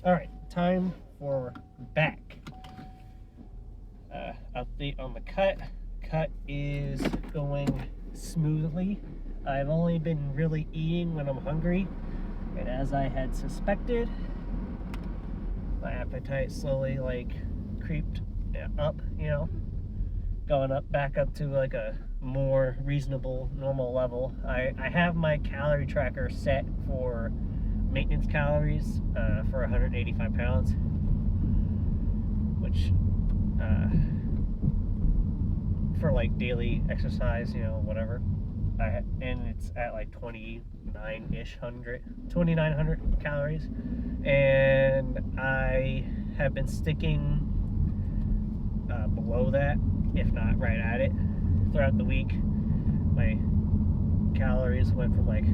All right, time for back. Update on the cut. Cut is going smoothly. I've only been really eating when I'm hungry, and as I had suspected, my appetite slowly creeped up, going up back up to like a more reasonable normal level. I have my calorie tracker set for maintenance calories for 185 pounds, which for like daily exercise, whatever. And it's at like 2,900 calories, and I have been sticking below that, if not right at it, throughout the week. My calories went from like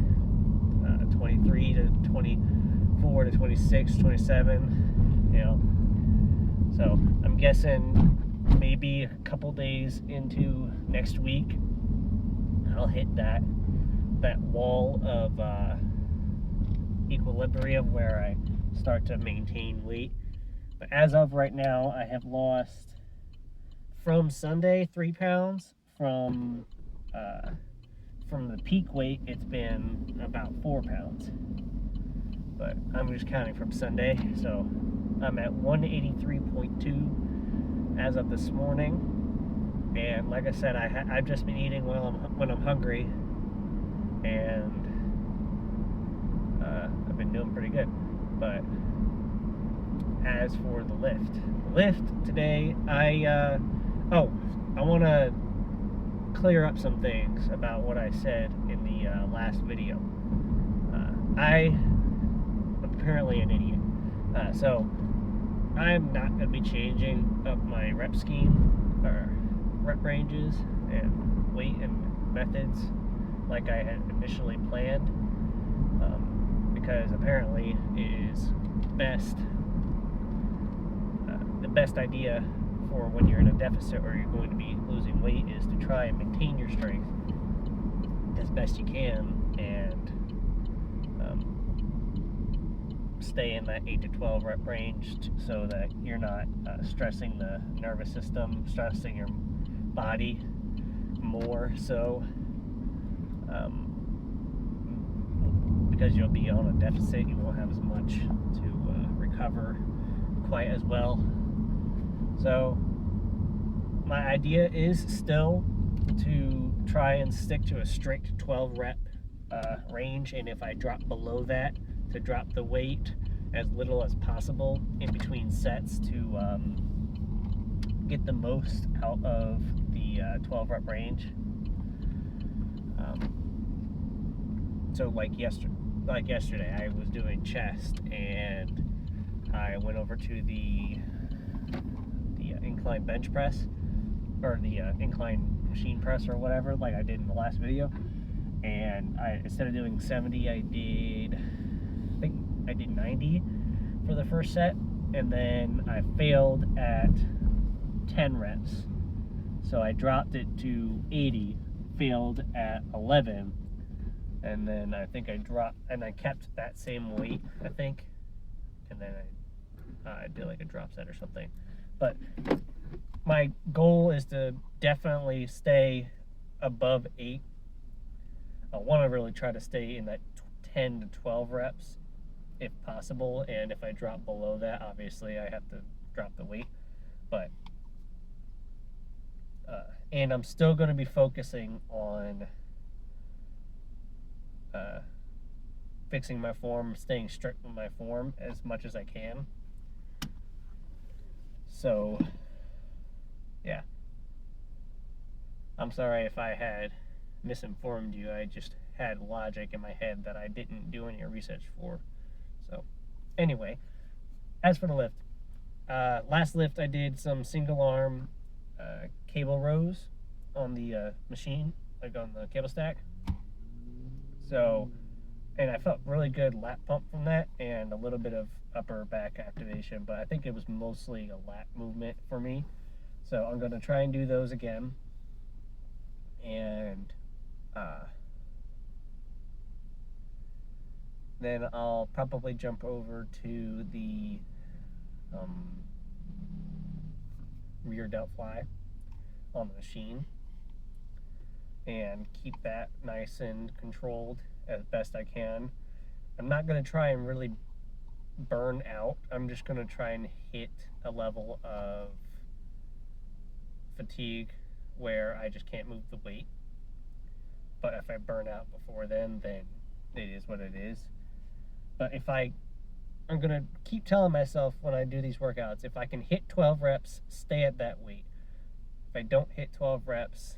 23 to 24 to 26, 27, So I'm guessing maybe a couple days into next week, I'll hit that wall of equilibrium where I start to maintain weight. But as of right now, I have lost from Sunday 3 pounds. From the peak weight, it's been about 4 pounds. But I'm just counting from Sunday, so I'm at 183.2 as of this morning. And like I said, I've just been eating when I'm hungry, and I've been doing pretty good. But as for the lift today, I want to clear up some things about what I said in the last video. I am apparently an idiot, so I'm not going to be changing up my rep scheme or rep ranges and weight and methods like I had initially planned, because apparently it is the best idea for when you're in a deficit or you're going to be losing weight is to try and maintain your strength as best you can, and stay in that 8 to 12 rep range so that you're not stressing the nervous system, stressing your body more. So because you'll be on a deficit, you won't have as much to recover quite as well. So my idea is still to try and stick to a strict 12 rep range, and if I drop below that, to drop the weight as little as possible in between sets to get the most out of the 12 rep range. So like yesterday, I was doing chest, and I went over to the incline bench press, or the incline machine press or whatever, like I did in the last video. And instead of doing 70, I think I did 90 for the first set, and then I failed at 10 reps. So I dropped it to 80, failed at 11, and then I think I dropped, and I kept that same weight, I think, and then I did like a drop set or something. But my goal is to definitely stay above 8. I want to really try to stay in that 10 to 12 reps if possible, and if I drop below that, obviously I have to drop the weight. But and I'm still going to be focusing on fixing my form, staying strict with my form as much as I can. So yeah, I'm sorry if I had misinformed you. I just had logic in my head that I didn't do any research for. So anyway, as for the lift, last lift I did some single arm cable rows on the machine, like on the cable stack. So, and I felt really good lat pump from that, and a little bit of upper back activation, but I think it was mostly a lat movement for me. So I'm going to try and do those again. And then I'll probably jump over to the rear delt fly on the machine and keep that nice and controlled as best I can. I'm not going to try and really burn out. I'm just going to try and hit a level of fatigue where I just can't move the weight. But if I burn out before then it is what it is. But I'm going to keep telling myself when I do these workouts, if I can hit 12 reps, stay at that weight. If I don't hit 12 reps,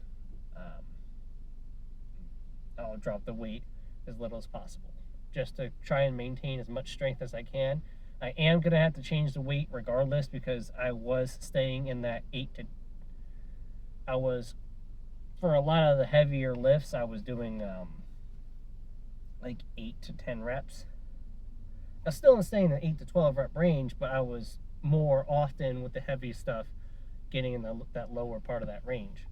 I'll drop the weight as little as possible, just to try and maintain as much strength as I can. I am going to have to change the weight regardless, because I was staying in that for a lot of the heavier lifts, I was doing like 8 to 10 reps. I was still staying in the 8 to 12 rep range, but I was more often with the heavy stuff getting in that lower part of that range.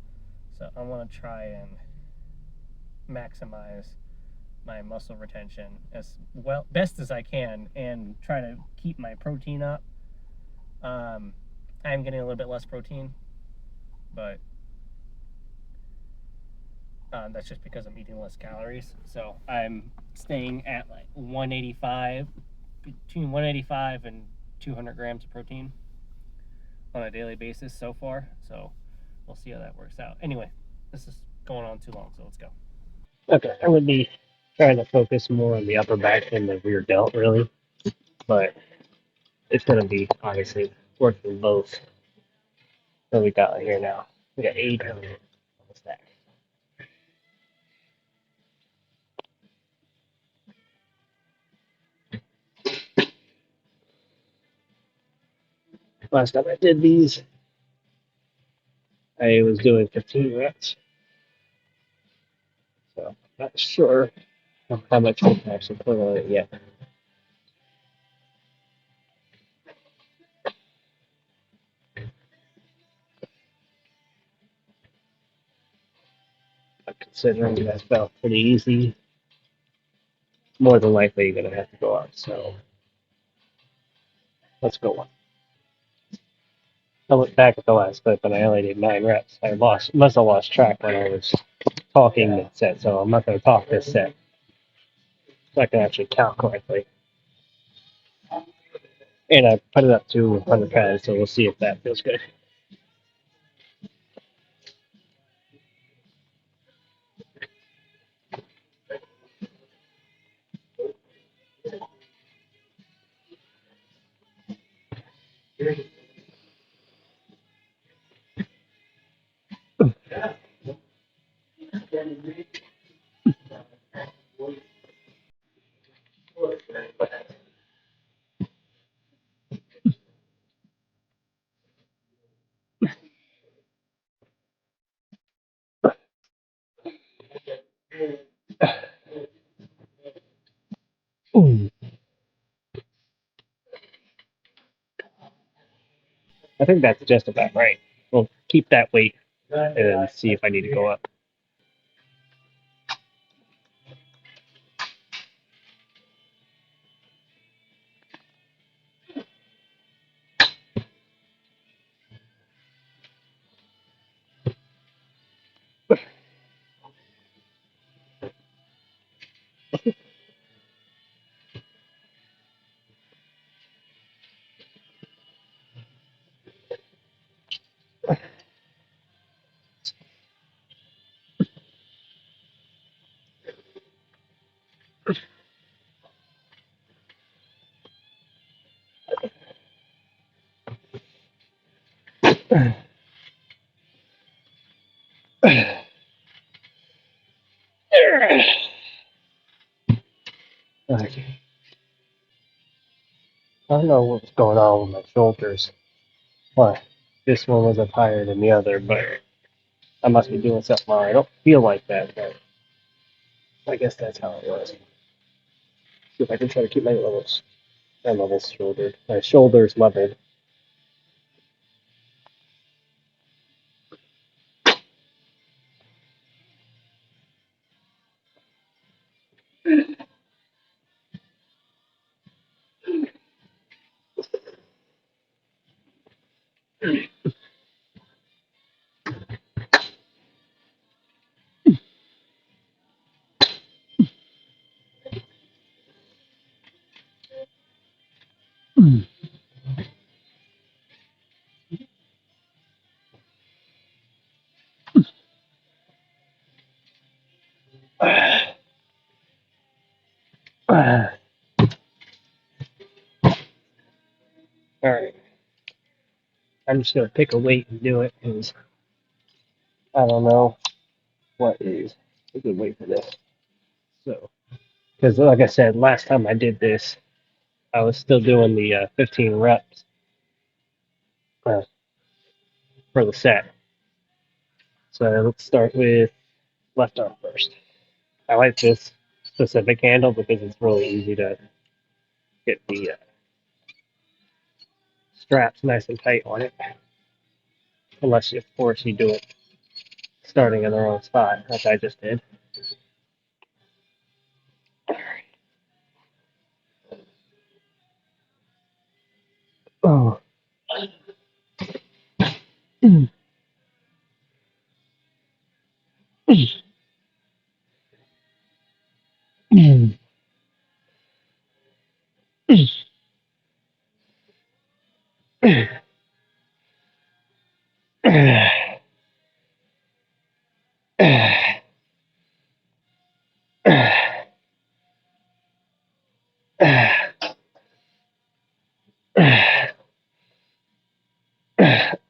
So I want to try and maximize my muscle retention as best as I can and try to keep my protein up. I'm getting a little bit less protein, but that's just because I'm eating less calories. So I'm staying at like 185, between 185 and 200 grams of protein on a daily basis so far. So we'll see how that works out. Anyway, this is going on too long, so let's go. Okay, I would be trying to focus more on the upper back than the rear delt, really, but it's going to be obviously working both. What we got here now? We got 800 on the stack. Last time I did these, I was doing 15 reps, so not sure how much we can actually put on it yet. But considering that felt pretty easy, more than likely you're going to have to go up. So let's go on. I looked back at the last clip and I only did 9 reps. Must have lost track when I was talking that set, so I'm not going to talk this set so I can actually count correctly. And I put it up to 100 pounds, so we'll see if that feels good. I think that's just about right. We'll keep that weight and see if I need to go up. Okay. I don't know what's going on with my shoulders. Why? This one was up higher than the other, but I must be doing something wrong. I don't feel like that, but I guess that's how it was. See if I can try to keep my shoulders leveled. Alright, I'm just gonna pick a weight and do it because I don't know what is a good weight for this. So, because like I said, last time I did this, I was still doing the 15 reps uh, for the set. So let's start with left arm first. I like this specific handle because it's really easy to get the straps nice and tight on it. Unless, of course, you do it starting in the wrong spot, like I just did. Oh.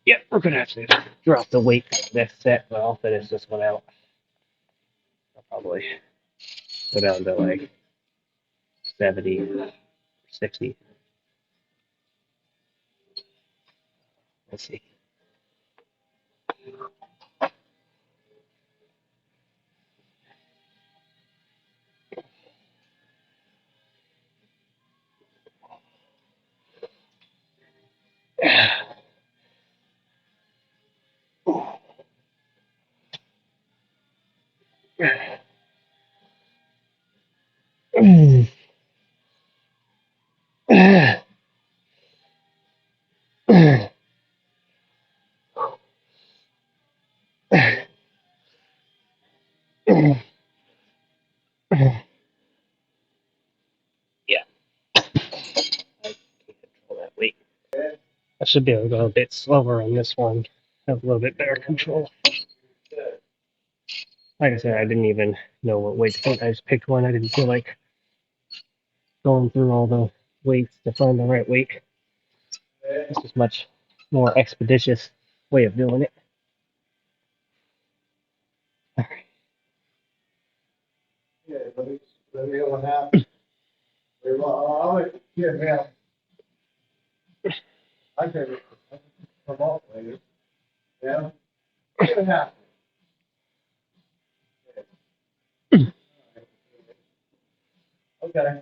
Yep, we're gonna have to drop the weight next set, but I'll finish this one out. I'll probably go down to like 70 or 60. Let's see. Yeah, I can't control that weight. I should be able to go a bit slower on this one. Have a little bit better control. Like I said, I didn't even know what weight to pick. I just picked one. I didn't feel like going through all the weights to find the right weight. This is much more expeditious way of doing it. All right. Yeah, let me know what happens. I'll let you know. I can come off later. Yeah. What happened? Okay.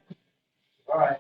All right.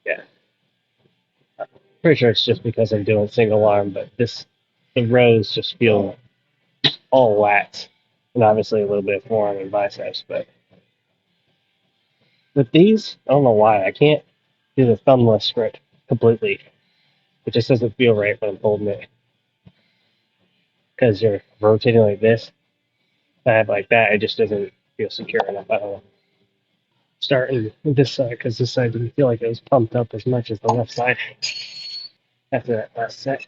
Yeah. Pretty sure it's just because I'm doing single arm, but the rows just feel all lats. And obviously a little bit of forearm and biceps, but with these, I don't know why. I can't do the thumbless grip completely. It just doesn't feel right when I'm holding it. Because you're rotating like this. I have like that, it just doesn't feel secure enough. I don't know. starting with this side because this side didn't feel like it was pumped up as much as the left side after that last set.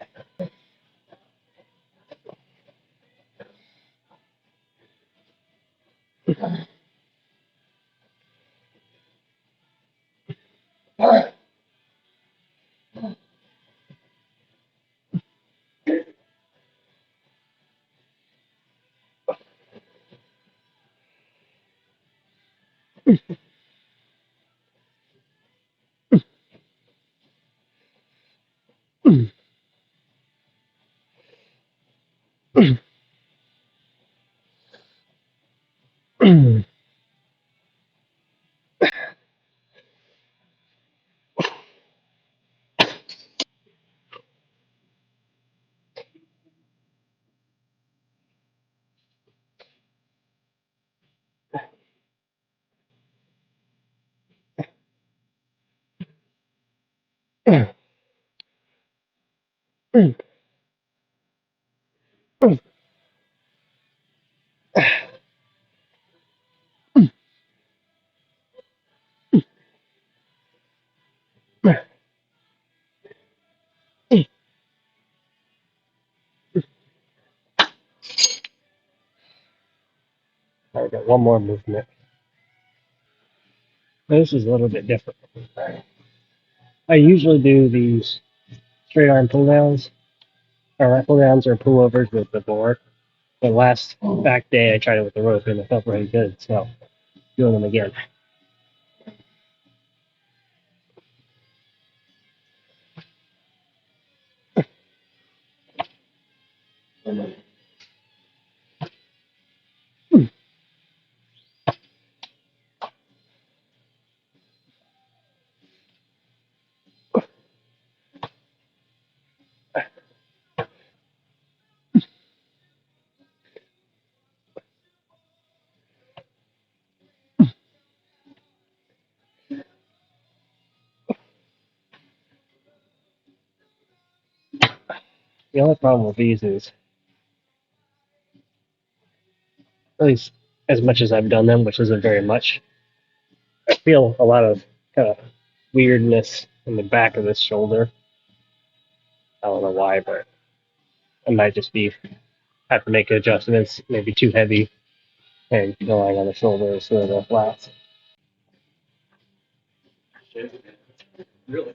I got one more movement. This is a little bit different. I usually do these straight arm pull downs, or not pull downs or pullovers with the board. The last back day I tried it with the rope and it felt really good, so doing them again. The only problem with these is, at least as much as I've done them, which isn't very much, I feel a lot of kind of weirdness in the back of this shoulder. I don't know why, but it might just be have to make adjustments, maybe too heavy and relying on the shoulder instead of the flats. Really?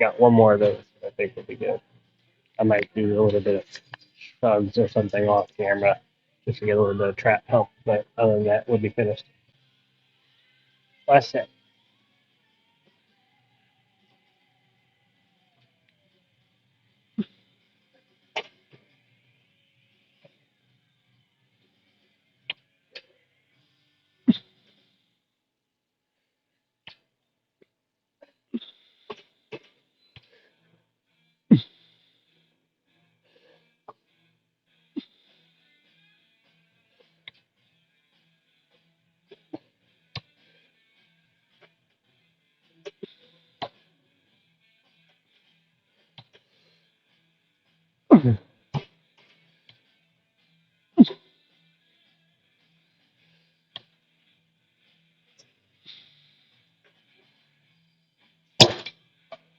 Got one more of those I think will be good. I might do a little bit of shrugs or something off camera just to get a little bit of trap pump, but other than that, we'll be finished. Last set.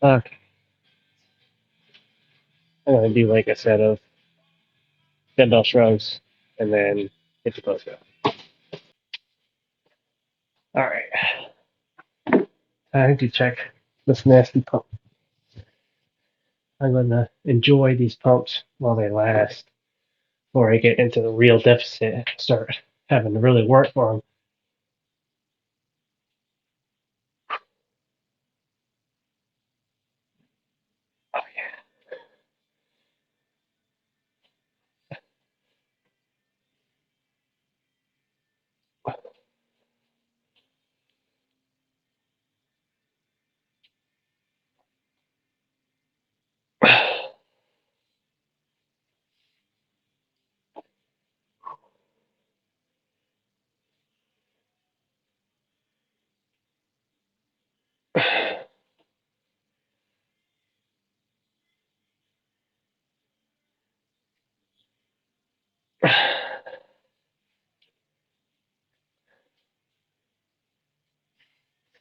Okay, I'm gonna do like a set of dumbbell shrugs and then hit the close up. All right, time to check this nasty pump. I'm gonna enjoy these pumps while they last, before I get into the real deficit and start having to really work for them. Oh yeah.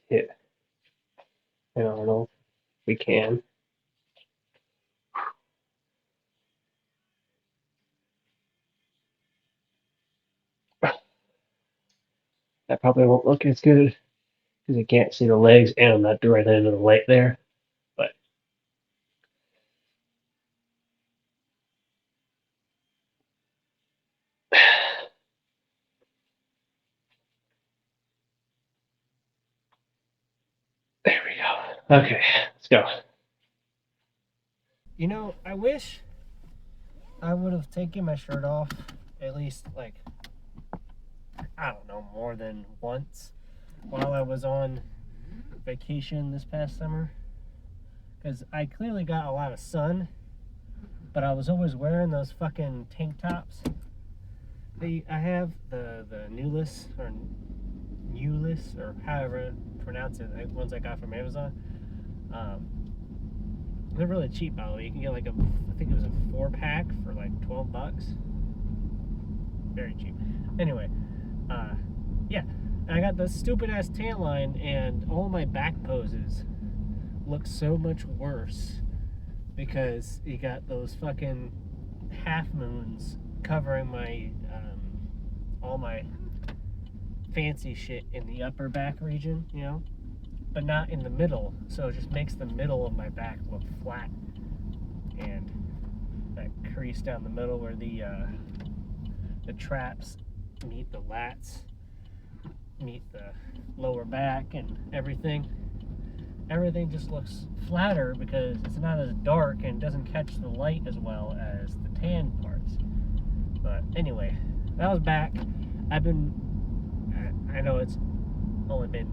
hit Arnold. We can. That probably won't look as good because I can't see the legs and I'm not right end of the leg there. But there we go. Okay, let's go. You know, I wish I would have taken my shirt off at least, like, I don't know, more than once while I was on vacation this past summer. Because I clearly got a lot of sun, but I was always wearing those fucking tank tops. I have the Newless or however pronounce it, ones I got from Amazon. They're really cheap, by the way. You can get like I think it was a 4-pack for like $12. Very cheap. Anyway, yeah, I got the stupid ass tan line, and all my back poses look so much worse because you got those fucking half moons covering my all my fancy shit in the upper back region, you know, but not in the middle, so it just makes the middle of my back look flat, and that crease down the middle where the traps meet the lats, meet the lower back, and everything just looks flatter because it's not as dark and doesn't catch the light as well as the tan parts. But anyway, that was back. I know it's only been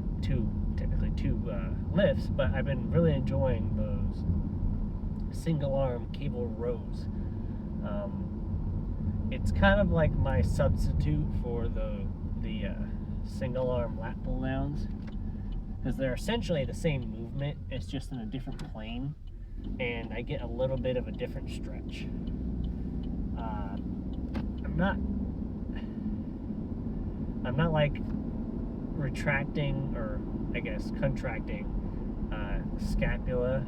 technically two lifts, but I've been really enjoying those single arm cable rows. It's kind of like my substitute for the single arm lat pull downs, because they're essentially the same movement, it's just in a different plane, and I get a little bit of a different stretch. I'm not like retracting, or I guess contracting scapula.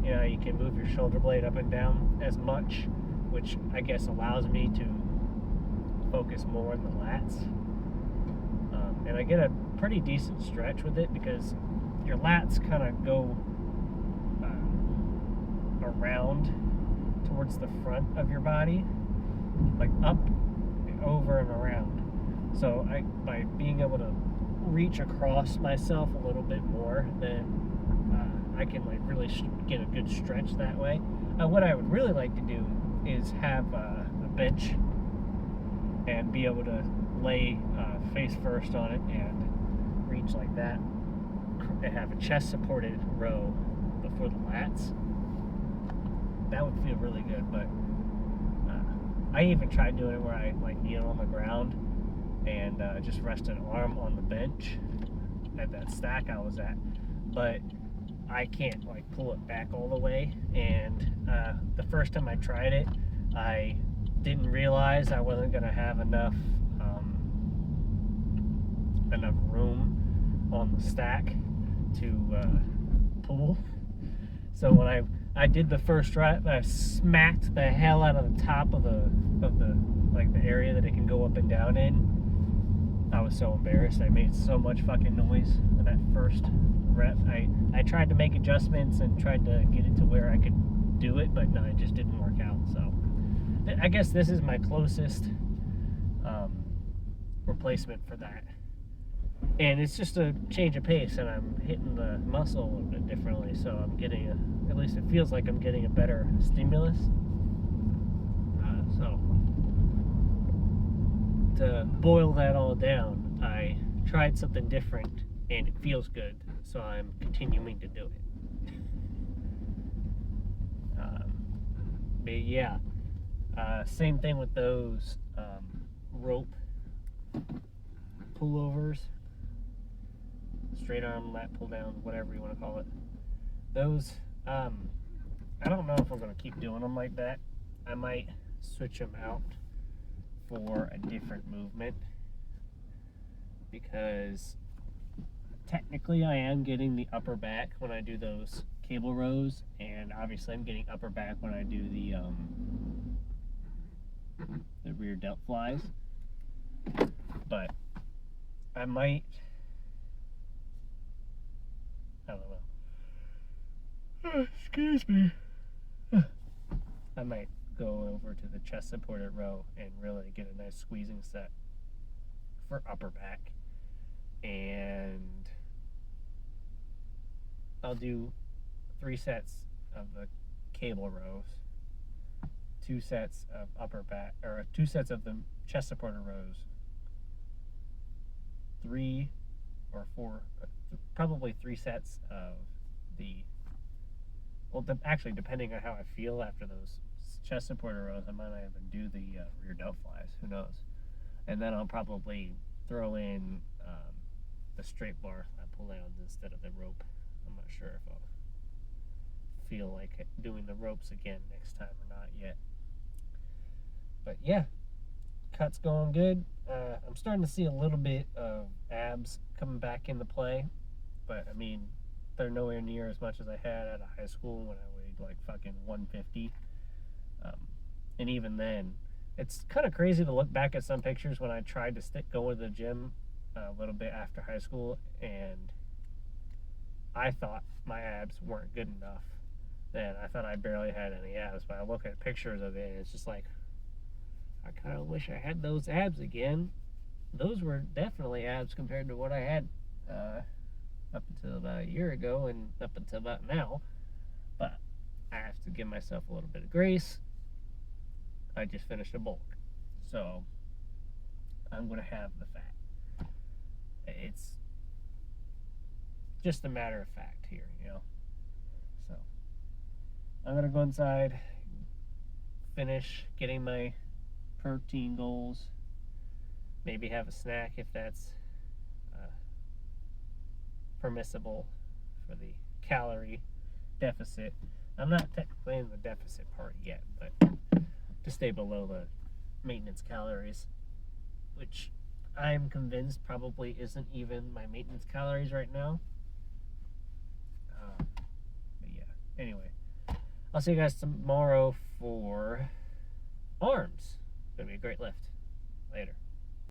You know, you can move your shoulder blade up and down as much, which I guess allows me to focus more on the lats. And I get a pretty decent stretch with it because your lats kind of go around towards the front of your body, like up, over, and around. So by being able to reach across myself a little bit more, then I can like really get a good stretch that way. What I would really like to do is have a bench and be able to lay face first on it and reach like that, and have a chest supported row before the lats. That would feel really good. But I even tried doing it where I like kneel on the ground and just rest an arm on the bench at that stack I was at, but I can't like pull it back all the way. And the first time I tried it, I didn't realize I wasn't gonna have enough room on the stack to pull. So when I did the first rep, I smacked the hell out of the top of the like the area that it can go up and down in. I was so embarrassed. I made so much fucking noise in that first rep. I tried to make adjustments and tried to get it to where I could do it, but no, it just didn't work out. So I guess this is my closest replacement for that. And it's just a change of pace, and I'm hitting the muscle a little bit differently, so I'm getting at least it feels like I'm getting a better stimulus. So to boil that all down, I tried something different, and it feels good, so I'm continuing to do it. But yeah, same thing with those rope pullovers, straight arm lat pull down, whatever you want to call it. Those, I don't know if we're going to keep doing them like that. I might switch them out for a different movement, because technically I am getting the upper back when I do those cable rows, and obviously I'm getting upper back when I do the rear delt flies. But I might, I don't know. Excuse me. I might go over to the chest supported row and really get a nice squeezing set for upper back. And I'll do 3 sets of the cable rows, 2 sets of upper back, or 2 sets of the chest supported rows, 3 or 4, probably 3 sets of the, well, actually, depending on how I feel after those chest supporter rows, I might not even do the rear delt flies. Who knows? And then I'll probably throw in the straight bar pull downs instead of the rope. I'm not sure if I'll feel like doing the ropes again next time or not yet. But yeah, cut's going good. I'm starting to see a little bit of abs coming back into play, but I mean, they're nowhere near as much as I had out of high school when I weighed like fucking 150. And even then, it's kind of crazy to look back at some pictures when I tried to go to the gym a little bit after high school, and I thought my abs weren't good enough. And I thought I barely had any abs, but I look at pictures of it and it's just like, I kind of wish I had those abs again. Those were definitely abs compared to what I had up until about a year ago and up until about now. But I have to give myself a little bit of grace. I just finished a bulk, so I'm going to have the fat. It's just a matter of fact here, you know. So I'm going to go inside, finish getting my protein goals, maybe have a snack if that's permissible for the calorie deficit. I'm not technically in the deficit part yet, but to stay below the maintenance calories, which I'm convinced probably isn't even my maintenance calories right now. But yeah, anyway, I'll see you guys tomorrow for arms. It's gonna be a great lift. Later.